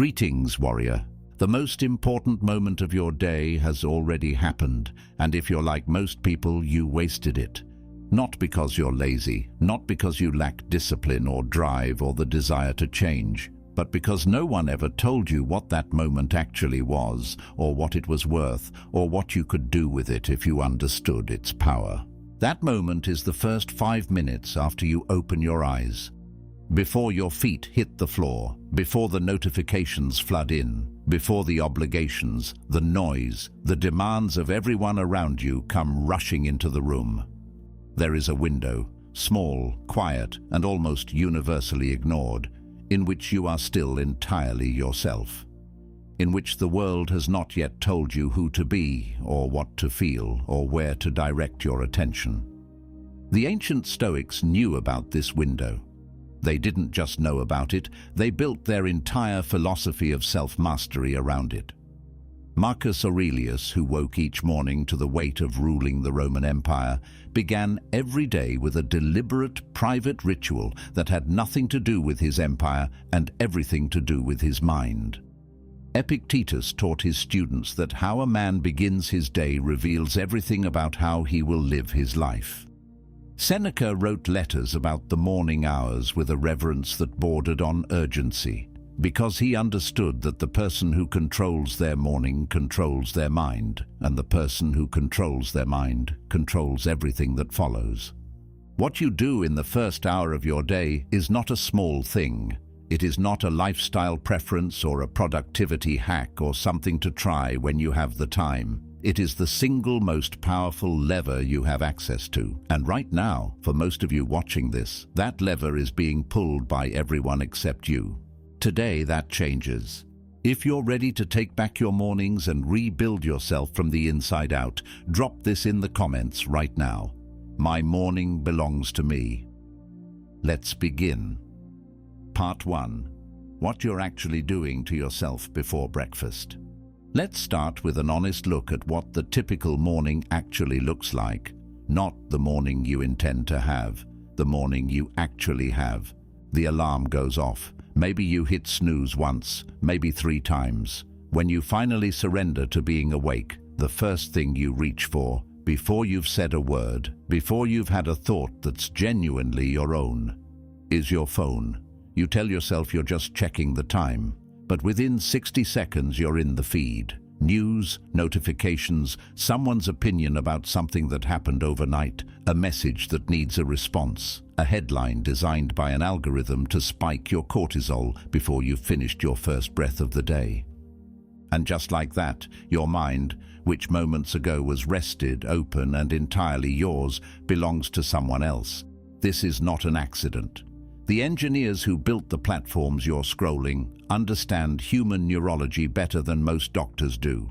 Greetings, warrior. The most important moment of your day has already happened, and if you're like most people, you wasted it. Not because you're lazy, not because you lack discipline or drive or the desire to change, but because no one ever told you what that moment actually was, or what it was worth, or what you could do with it if you understood its power. That moment is the first 5 minutes after you open your eyes. Before your feet hit the floor, before the notifications flood in, before the obligations, the noise, the demands of everyone around you come rushing into the room. There is a window, small, quiet, and almost universally ignored, in which you are still entirely yourself, in which the world has not yet told you who to be, or what to feel, or where to direct your attention. The ancient Stoics knew about this window. They didn't just know about it, they built their entire philosophy of self-mastery around it. Marcus Aurelius, who woke each morning to the weight of ruling the Roman Empire, began every day with a deliberate, private ritual that had nothing to do with his empire and everything to do with his mind. Epictetus taught his students that how a man begins his day reveals everything about how he will live his life. Seneca wrote letters about the morning hours with a reverence that bordered on urgency, because he understood that the person who controls their morning controls their mind, and the person who controls their mind controls everything that follows. What you do in the first hour of your day is not a small thing. It is not a lifestyle preference or a productivity hack or something to try when you have the time. It is the single most powerful lever you have access to. And right now, for most of you watching this, that lever is being pulled by everyone except you. Today, that changes. If you're ready to take back your mornings and rebuild yourself from the inside out, drop this in the comments right now. My morning belongs to me. Let's begin. Part 1. What you're actually doing to yourself before breakfast. Let's start with an honest look at what the typical morning actually looks like. Not the morning you intend to have, the morning you actually have. The alarm goes off. Maybe you hit snooze once, maybe 3 times. When you finally surrender to being awake, the first thing you reach for, before you've said a word, before you've had a thought that's genuinely your own, is your phone. You tell yourself you're just checking the time, but within 60 seconds you're in the feed. News, notifications, someone's opinion about something that happened overnight, a message that needs a response, a headline designed by an algorithm to spike your cortisol before you've finished your first breath of the day. And just like that, your mind, which moments ago was rested, open, and entirely yours, belongs to someone else. This is not an accident. The engineers who built the platforms you're scrolling understand human neurology better than most doctors do.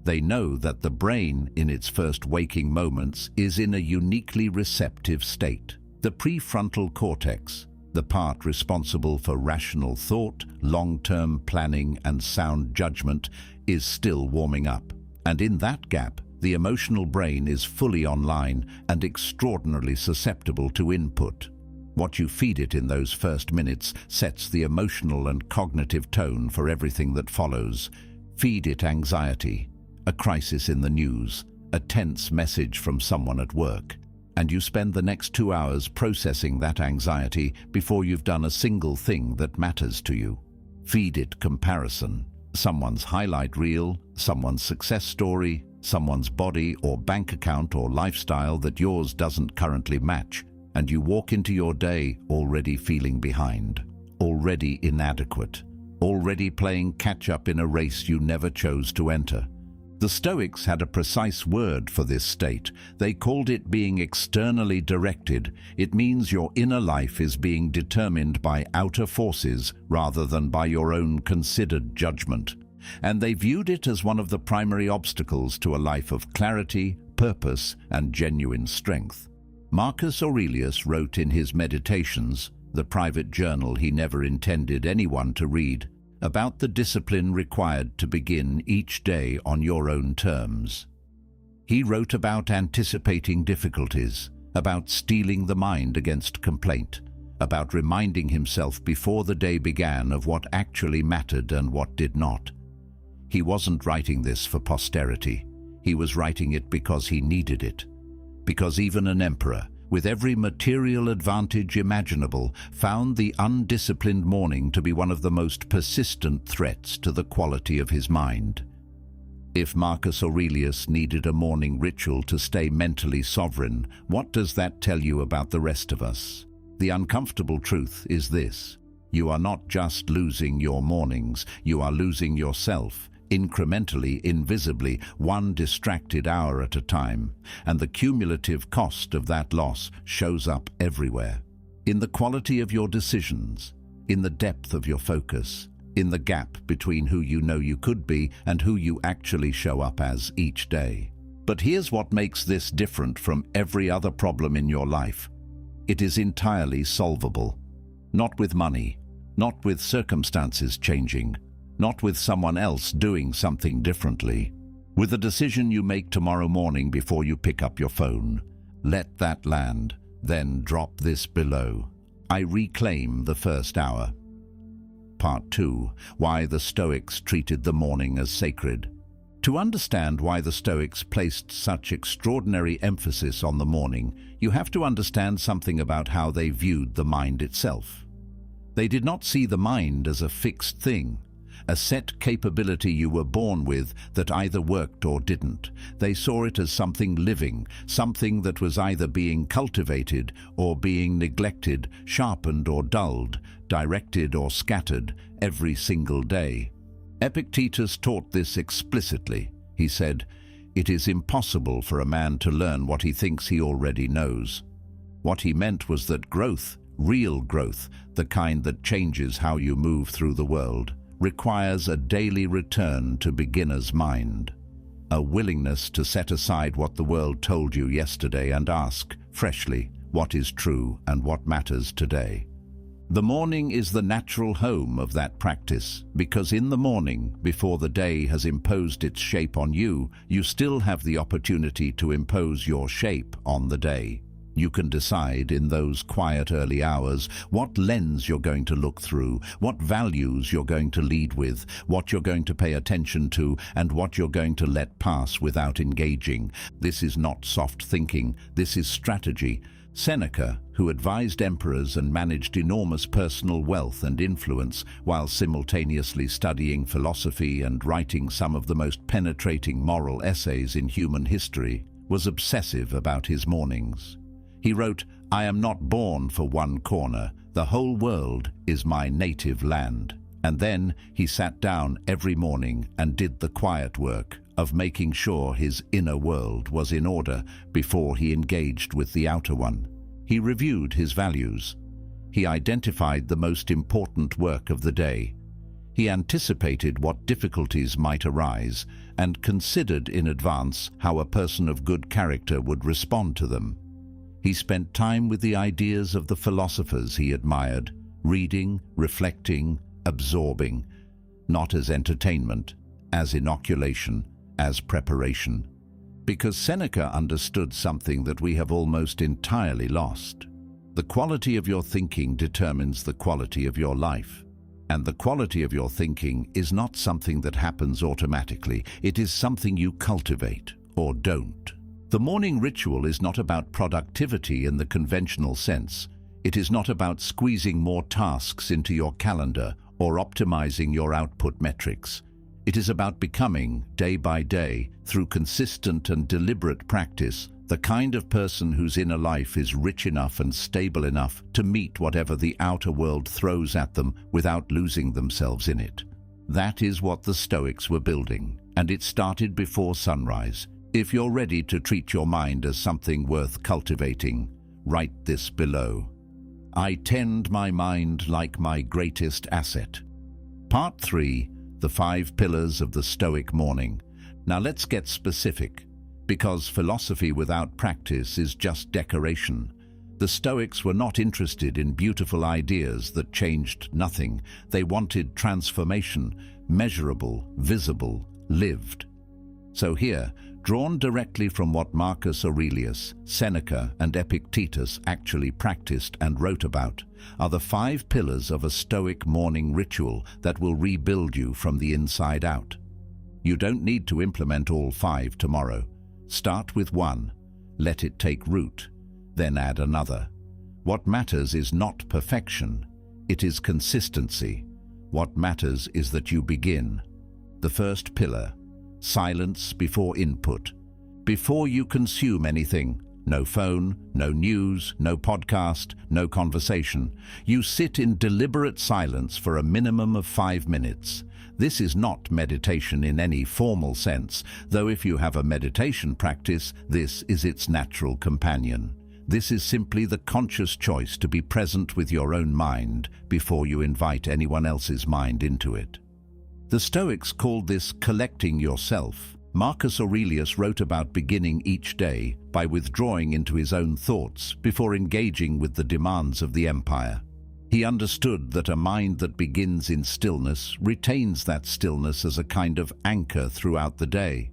They know that the brain, in its first waking moments, is in a uniquely receptive state. The prefrontal cortex, the part responsible for rational thought, long-term planning, and sound judgment, is still warming up. And in that gap, the emotional brain is fully online and extraordinarily susceptible to input. What you feed it in those first minutes sets the emotional and cognitive tone for everything that follows. Feed it anxiety, a crisis in the news, a tense message from someone at work, and you spend the next 2 hours processing that anxiety before you've done a single thing that matters to you. Feed it comparison, someone's highlight reel, someone's success story, someone's body or bank account or lifestyle that yours doesn't currently match. And you walk into your day already feeling behind, already inadequate, already playing catch-up in a race you never chose to enter. The Stoics had a precise word for this state. They called it being externally directed. It means your inner life is being determined by outer forces rather than by your own considered judgment. And they viewed it as one of the primary obstacles to a life of clarity, purpose, and genuine strength. Marcus Aurelius wrote in his Meditations, the private journal he never intended anyone to read, about the discipline required to begin each day on your own terms. He wrote about anticipating difficulties, about steeling the mind against complaint, about reminding himself before the day began of what actually mattered and what did not. He wasn't writing this for posterity. He was writing it because he needed it. Because even an emperor, with every material advantage imaginable, found the undisciplined morning to be one of the most persistent threats to the quality of his mind. If Marcus Aurelius needed a morning ritual to stay mentally sovereign, what does that tell you about the rest of us? The uncomfortable truth is this: you are not just losing your mornings, you are losing yourself, incrementally, invisibly, one distracted hour at a time, and the cumulative cost of that loss shows up everywhere. In the quality of your decisions, in the depth of your focus, in the gap between who you know you could be and who you actually show up as each day. But here's what makes this different from every other problem in your life. It is entirely solvable. Not with money, not with circumstances changing, not with someone else doing something differently. With a decision you make tomorrow morning before you pick up your phone. Let that land, then drop this below. I reclaim the first hour. Part 2. Why the Stoics treated the morning as sacred. To understand why the Stoics placed such extraordinary emphasis on the morning, you have to understand something about how they viewed the mind itself. They did not see the mind as a fixed thing, a set capability you were born with that either worked or didn't. They saw it as something living, something that was either being cultivated or being neglected, sharpened or dulled, directed or scattered every single day. Epictetus taught this explicitly. He said, "It is impossible for a man to learn what he thinks he already knows." What he meant was that growth, real growth, the kind that changes how you move through the world, requires a daily return to beginner's mind. A willingness to set aside what the world told you yesterday and ask, freshly, what is true and what matters today. The morning is the natural home of that practice, because in the morning, before the day has imposed its shape on you, you still have the opportunity to impose your shape on the day. You can decide in those quiet early hours what lens you're going to look through, what values you're going to lead with, what you're going to pay attention to, and what you're going to let pass without engaging. This is not soft thinking, this is strategy. Seneca, who advised emperors and managed enormous personal wealth and influence while simultaneously studying philosophy and writing some of the most penetrating moral essays in human history, was obsessive about his mornings. He wrote, "I am not born for one corner. The whole world is my native land." And then he sat down every morning and did the quiet work of making sure his inner world was in order before he engaged with the outer one. He reviewed his values. He identified the most important work of the day. He anticipated what difficulties might arise and considered in advance how a person of good character would respond to them. He spent time with the ideas of the philosophers he admired, reading, reflecting, absorbing, not as entertainment, as inoculation, as preparation. Because Seneca understood something that we have almost entirely lost. The quality of your thinking determines the quality of your life. And the quality of your thinking is not something that happens automatically. It is something you cultivate or don't. The morning ritual is not about productivity in the conventional sense. It is not about squeezing more tasks into your calendar or optimizing your output metrics. It is about becoming, day by day, through consistent and deliberate practice, the kind of person whose inner life is rich enough and stable enough to meet whatever the outer world throws at them without losing themselves in it. That is what the Stoics were building, and it started before sunrise. If you're ready to treat your mind as something worth cultivating, write this below. I tend my mind like my greatest asset. Part 3. The 5 pillars of the Stoic morning. Now let's get specific, because philosophy without practice is just decoration. The Stoics were not interested in beautiful ideas that changed nothing. They wanted transformation, measurable, visible, lived. So here, drawn directly from what Marcus Aurelius, Seneca, and Epictetus actually practiced and wrote about, are the 5 pillars of a Stoic morning ritual that will rebuild you from the inside out. You don't need to implement all 5 tomorrow. Start with 1, let it take root, then add another. What matters is not perfection, it is consistency. What matters is that you begin. The first pillar: silence before input. Before you consume anything, no phone, no news, no podcast, no conversation, you sit in deliberate silence for a minimum of 5 minutes. This is not meditation in any formal sense, though if you have a meditation practice, this is its natural companion. This is simply the conscious choice to be present with your own mind before you invite anyone else's mind into it. The Stoics called this collecting yourself. Marcus Aurelius wrote about beginning each day by withdrawing into his own thoughts before engaging with the demands of the empire. He understood that a mind that begins in stillness retains that stillness as a kind of anchor throughout the day,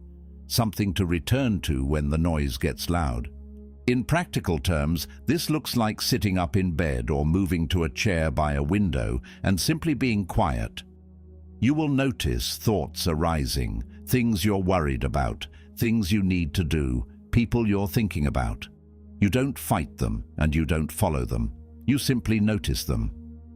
something to return to when the noise gets loud. In practical terms, this looks like sitting up in bed or moving to a chair by a window and simply being quiet. You will notice thoughts arising, things you're worried about, things you need to do, people you're thinking about. You don't fight them and you don't follow them. You simply notice them.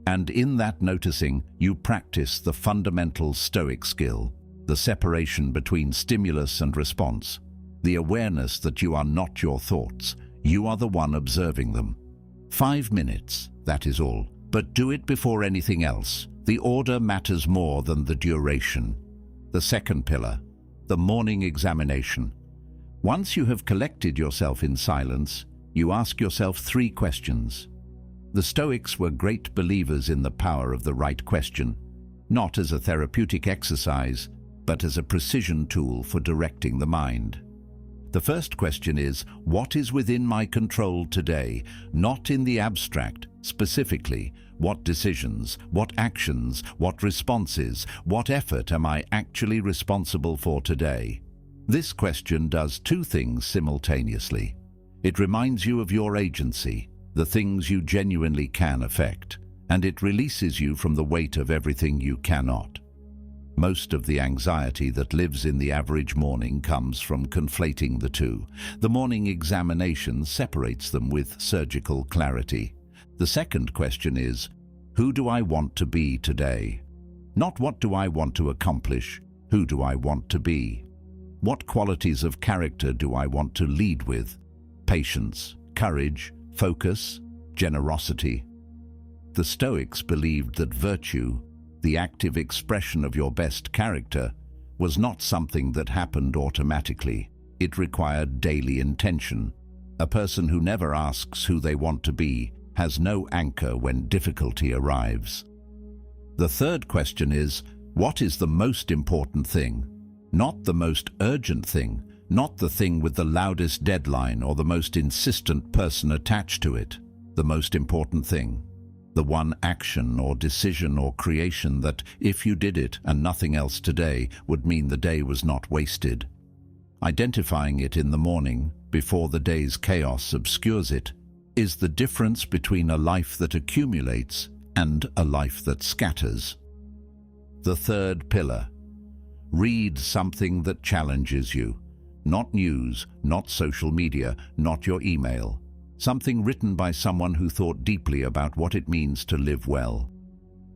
And in that noticing, you practice the fundamental Stoic skill, the separation between stimulus and response, the awareness that you are not your thoughts, you are the one observing them. 5 minutes, that is all, but do it before anything else. The order matters more than the duration. The second pillar, the morning examination. Once you have collected yourself in silence, you ask yourself 3 questions. The Stoics were great believers in the power of the right question, not as a therapeutic exercise, but as a precision tool for directing the mind. The first question is, what is within my control today? Not in the abstract, specifically, what decisions, what actions, what responses, what effort am I actually responsible for today? This question does 2 things simultaneously. It reminds you of your agency, the things you genuinely can affect, and it releases you from the weight of everything you cannot. Most of the anxiety that lives in the average morning comes from conflating the 2. The morning examination separates them with surgical clarity. The second question is, who do I want to be today? Not what do I want to accomplish, who do I want to be? What qualities of character do I want to lead with? Patience, courage, focus, generosity. The Stoics believed that virtue, the active expression of your best character, was not something that happened automatically. It required daily intention. A person who never asks who they want to be has no anchor when difficulty arrives. The third question is, what is the most important thing? Not the most urgent thing, not the thing with the loudest deadline or the most insistent person attached to it. The most important thing. The one action or decision or creation that, if you did it and nothing else today, would mean the day was not wasted. Identifying it in the morning, before the day's chaos obscures it, is the difference between a life that accumulates and a life that scatters. The third pillar. Read something that challenges you. Not news, not social media, not your email. Something written by someone who thought deeply about what it means to live well.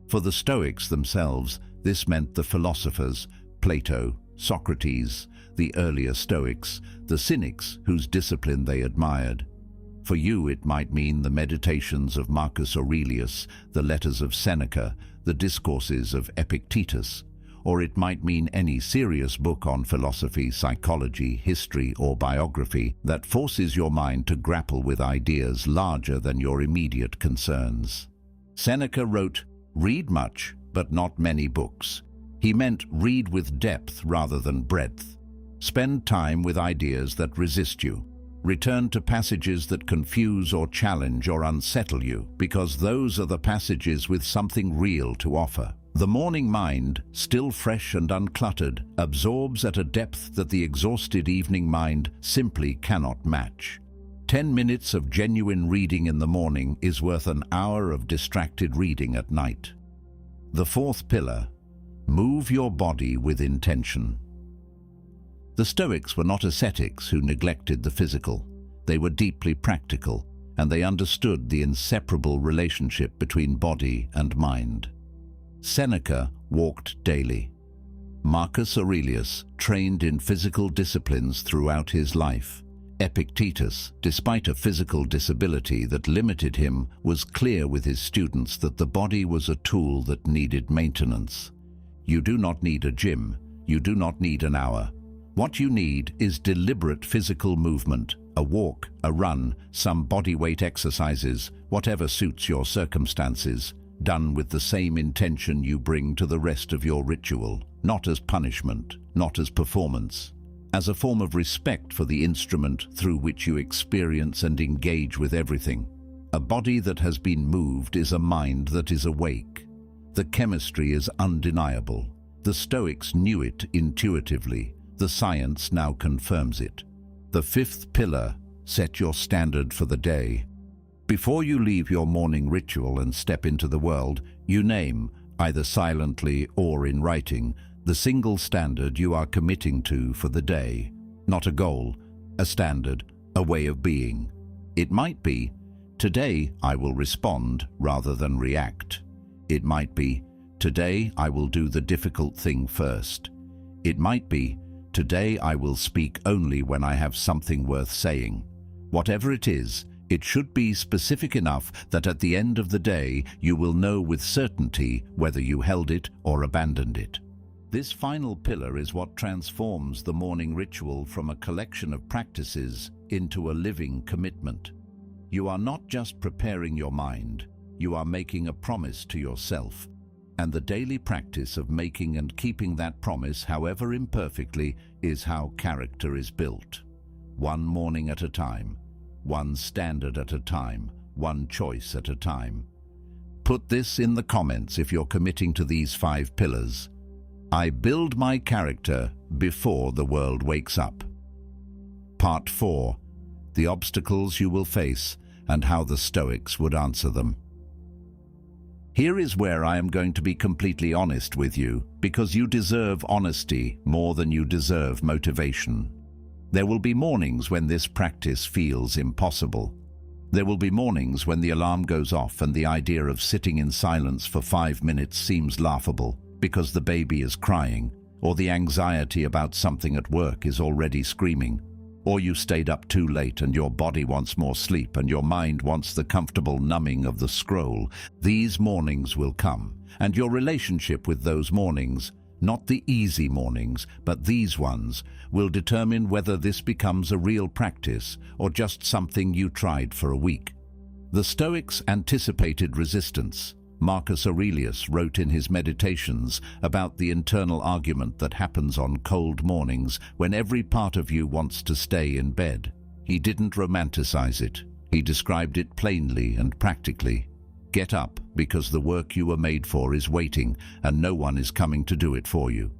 For the Stoics themselves, this meant the philosophers, Plato, Socrates, the earlier Stoics, the cynics whose discipline they admired. For you, it might mean the meditations of Marcus Aurelius, the letters of Seneca, the discourses of Epictetus, or it might mean any serious book on philosophy, psychology, history, or biography that forces your mind to grapple with ideas larger than your immediate concerns. Seneca wrote, "Read much, but not many books." He meant read with depth rather than breadth. Spend time with ideas that resist you. Return to passages that confuse or challenge or unsettle you, because those are the passages with something real to offer. The morning mind, still fresh and uncluttered, absorbs at a depth that the exhausted evening mind simply cannot match. 10 minutes of genuine reading in the morning is worth an hour of distracted reading at night. The fourth pillar: move your body with intention. The Stoics were not ascetics who neglected the physical. They were deeply practical, and they understood the inseparable relationship between body and mind. Seneca walked daily. Marcus Aurelius trained in physical disciplines throughout his life. Epictetus, despite a physical disability that limited him, was clear with his students that the body was a tool that needed maintenance. You do not need a gym. You do not need an hour. What you need is deliberate physical movement, a walk, a run, some bodyweight exercises, whatever suits your circumstances, done with the same intention you bring to the rest of your ritual, not as punishment, not as performance, as a form of respect for the instrument through which you experience and engage with everything. A body that has been moved is a mind that is awake. The chemistry is undeniable. The Stoics knew it intuitively. The science now confirms it. The fifth pillar: set your standard for the day. Before you leave your morning ritual and step into the world, you name, either silently or in writing, the single standard you are committing to for the day. Not a goal, a standard, a way of being. It might be, today I will respond rather than react. It might be, today I will do the difficult thing first. It might be, today I will speak only when I have something worth saying. Whatever it is, it should be specific enough that at the end of the day you will know with certainty whether you held it or abandoned it. This final pillar is what transforms the morning ritual from a collection of practices into a living commitment. You are not just preparing your mind, you are making a promise to yourself. And the daily practice of making and keeping that promise, however imperfectly, is how character is built. One morning at a time, one standard at a time, one choice at a time. Put this in the comments if you're committing to these 5 pillars. I build my character before the world wakes up. Part 4. The obstacles you will face and how the Stoics would answer them. Here is where I am going to be completely honest with you, because you deserve honesty more than you deserve motivation. There will be mornings when this practice feels impossible. There will be mornings when the alarm goes off and the idea of sitting in silence for 5 minutes seems laughable because the baby is crying, or the anxiety about something at work is already screaming, or you stayed up too late and your body wants more sleep and your mind wants the comfortable numbing of the scroll. These mornings will come, and your relationship with those mornings, not the easy mornings, but these ones, will determine whether this becomes a real practice or just something you tried for a week. The Stoics anticipated resistance. Marcus Aurelius wrote in his Meditations about the internal argument that happens on cold mornings when every part of you wants to stay in bed. He didn't romanticize it. He described it plainly and practically. Get up, because the work you were made for is waiting, and no one is coming to do it for you.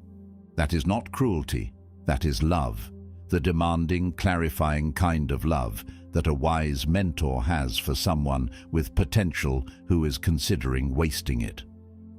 That is not cruelty. That is love. The demanding, clarifying kind of love that a wise mentor has for someone with potential who is considering wasting it.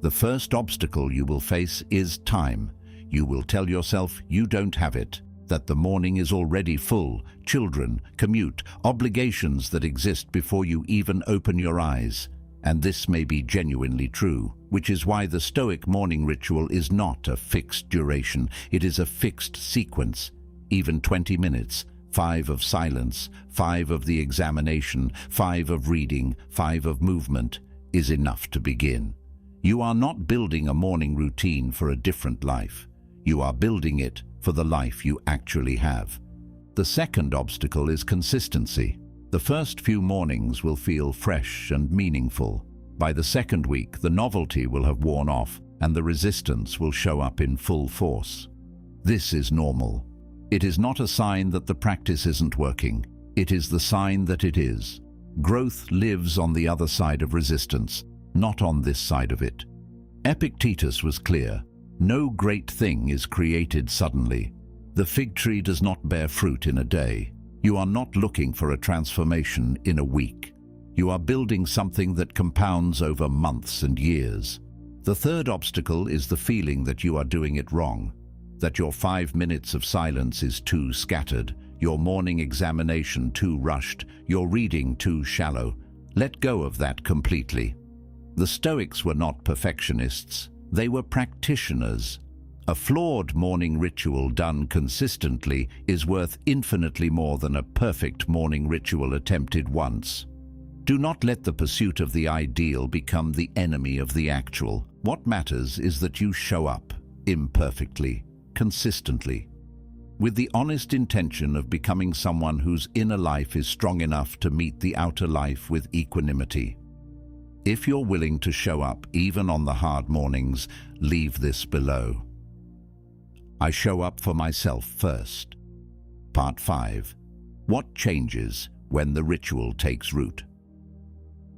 The first obstacle you will face is time. You will tell yourself you don't have it, that the morning is already full, children, commute, obligations that exist before you even open your eyes. And this may be genuinely true, which is why the Stoic morning ritual is not a fixed duration. It is a fixed sequence. Even 20 minutes, 5 of silence, 5 of the examination, 5 of reading, 5 of movement, is enough to begin. You are not building a morning routine for a different life. You are building it for the life you actually have. The second obstacle is consistency. The first few mornings will feel fresh and meaningful. By the second week, the novelty will have worn off and the resistance will show up in full force. This is normal. It is not a sign that the practice isn't working. It is the sign that it is. Growth lives on the other side of resistance, not on this side of it. Epictetus was clear. No great thing is created suddenly. The fig tree does not bear fruit in a day. You are not looking for a transformation in a week. You are building something that compounds over months and years. The third obstacle is the feeling that you are doing it wrong, that your 5 minutes of silence is too scattered, your morning examination too rushed, your reading too shallow. Let go of that completely. The Stoics were not perfectionists. They were practitioners. A flawed morning ritual done consistently is worth infinitely more than a perfect morning ritual attempted once. Do not let the pursuit of the ideal become the enemy of the actual. What matters is that you show up, imperfectly, consistently, with the honest intention of becoming someone whose inner life is strong enough to meet the outer life with equanimity. If you're willing to show up even on the hard mornings, leave this below. I show up for myself first. Part 5. What changes when the ritual takes root?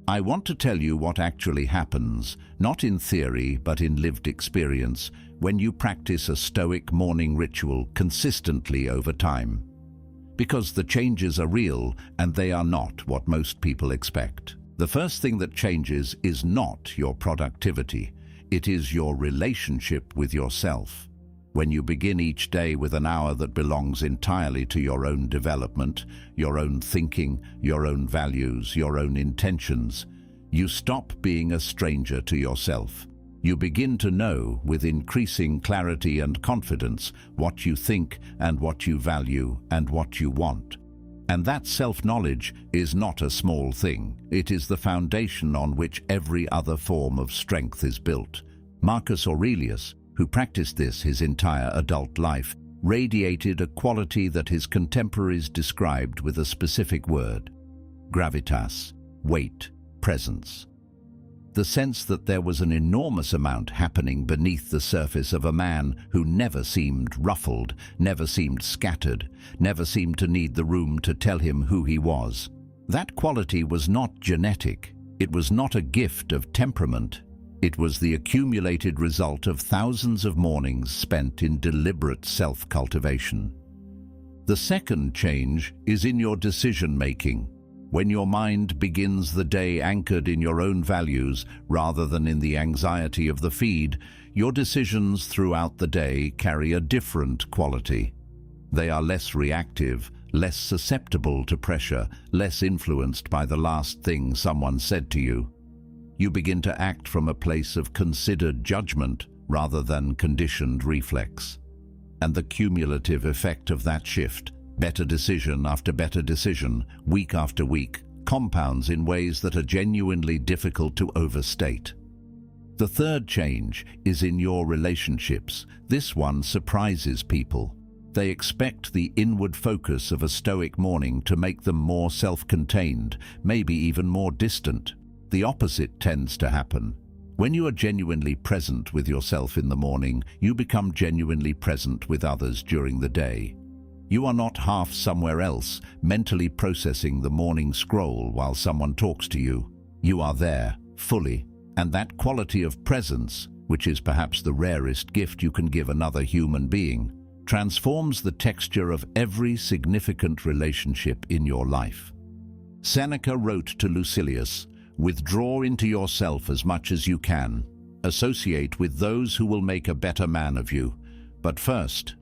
I want to tell you what actually happens, not in theory but in lived experience, when you practice a Stoic morning ritual consistently over time. Because the changes are real and they are not what most people expect. The first thing that changes is not your productivity, it is your relationship with yourself. When you begin each day with an hour that belongs entirely to your own development, your own thinking, your own values, your own intentions, you stop being a stranger to yourself. You begin to know with increasing clarity and confidence what you think and what you value and what you want. And that self-knowledge is not a small thing. It is the foundation on which every other form of strength is built. Marcus Aurelius, who practiced this his entire adult life, radiated a quality that his contemporaries described with a specific word: gravitas, weight, presence. The sense that there was an enormous amount happening beneath the surface of a man who never seemed ruffled, never seemed scattered, never seemed to need the room to tell him who he was. That quality was not genetic. It was not a gift of temperament. It was the accumulated result of thousands of mornings spent in deliberate self-cultivation. The second change is in your decision-making. When your mind begins the day anchored in your own values rather than in the anxiety of the feed, your decisions throughout the day carry a different quality. They are less reactive, less susceptible to pressure, less influenced by the last thing someone said to you. You begin to act from a place of considered judgment rather than conditioned reflex. And the cumulative effect of that shift, better decision after better decision, week after week, compounds in ways that are genuinely difficult to overstate. The third change is in your relationships. This one surprises people. They expect the inward focus of a Stoic morning to make them more self-contained, maybe even more distant. The opposite tends to happen. When you are genuinely present with yourself in the morning, you become genuinely present with others during the day. You are not half somewhere else, mentally processing the morning scroll while someone talks to you. You are there, fully, and that quality of presence, which is perhaps the rarest gift you can give another human being, transforms the texture of every significant relationship in your life. Seneca wrote to Lucilius, "Withdraw into yourself as much as you can. Associate with those who will make a better man of you. But first,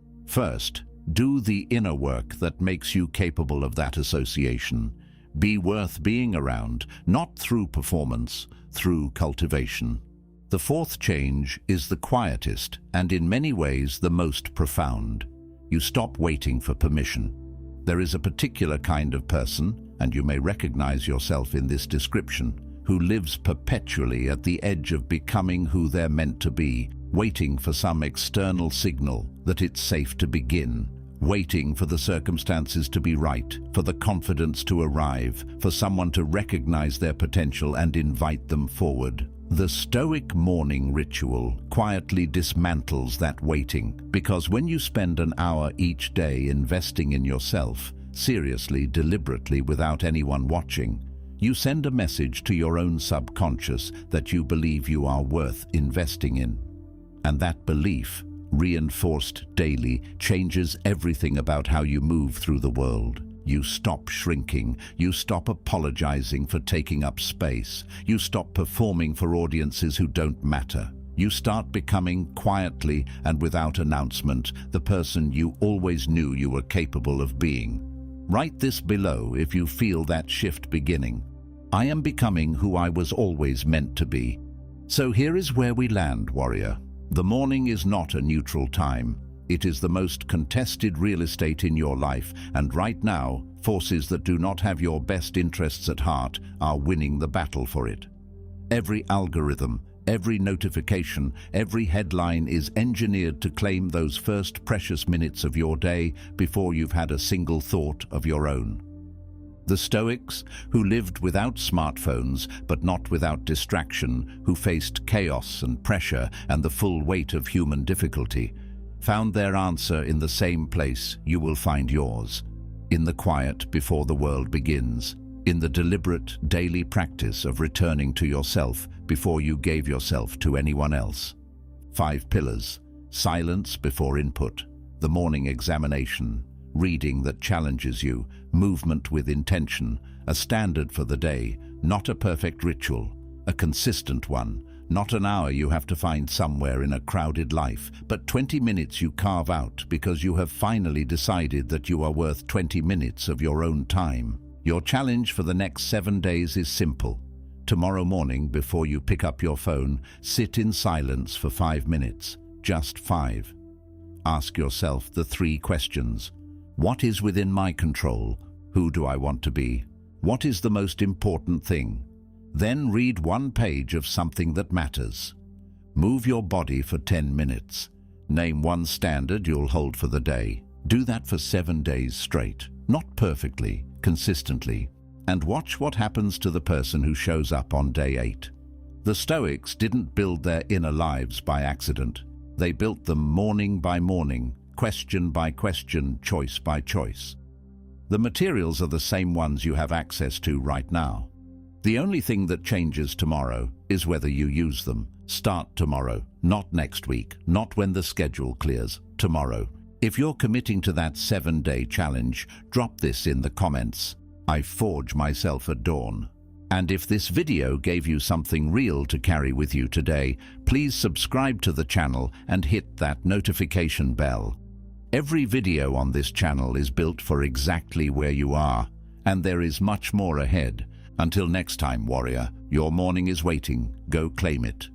do the inner work that makes you capable of that association. Be worth being around, not through performance, through cultivation." The fourth change is the quietest and in many ways the most profound. You stop waiting for permission. There is a particular kind of person, and you may recognize yourself in this description, who lives perpetually at the edge of becoming who they're meant to be, waiting for some external signal that it's safe to begin, waiting for the circumstances to be right, for the confidence to arrive, for someone to recognize their potential and invite them forward. The Stoic morning ritual quietly dismantles that waiting, because when you spend an hour each day investing in yourself, seriously, deliberately, without anyone watching, You send a message to your own subconscious that you believe you are worth investing in. And that belief, reinforced daily, changes everything about how you move through the world. You stop shrinking. You stop apologizing for taking up space. You stop performing for audiences who don't matter. You start becoming, quietly and without announcement, the person you always knew you were capable of being. Write this below if you feel that shift beginning. I am becoming who I was always meant to be. So here is where we land, warrior. The morning is not a neutral time. It is the most contested real estate in your life, and right now, forces that do not have your best interests at heart are winning the battle for it. Every algorithm, every notification, every headline is engineered to claim those first precious minutes of your day before you've had a single thought of your own. The Stoics, who lived without smartphones but not without distraction, who faced chaos and pressure and the full weight of human difficulty, found their answer in the same place you will find yours, in the quiet before the world begins, in the deliberate daily practice of returning to yourself before you gave yourself to anyone else. 5 pillars: silence before input, the morning examination, reading that challenges you, movement with intention, a standard for the day, not a perfect ritual, a consistent one, not an hour you have to find somewhere in a crowded life, but 20 minutes you carve out because you have finally decided that you are worth 20 minutes of your own time. Your challenge for the next 7 days is simple. Tomorrow morning, before you pick up your phone, sit in silence for 5 minutes, just 5. Ask yourself the 3 questions. What is within my control? Who do I want to be? What is the most important thing? Then read 1 page of something that matters. Move your body for 10 minutes. Name 1 standard you'll hold for the day. Do that for 7 days straight. Not perfectly, consistently. And watch what happens to the person who shows up on day 8. The Stoics didn't build their inner lives by accident. They built them morning by morning, question by question, choice by choice. The materials are the same ones you have access to right now. The only thing that changes tomorrow is whether you use them. Start tomorrow, not next week, not when the schedule clears, tomorrow. If you're committing to that 7-day challenge, drop this in the comments. I forge myself at dawn. And if this video gave you something real to carry with you today, please subscribe to the channel and hit that notification bell. Every video on this channel is built for exactly where you are, and there is much more ahead. Until next time, warrior, your morning is waiting. Go claim it.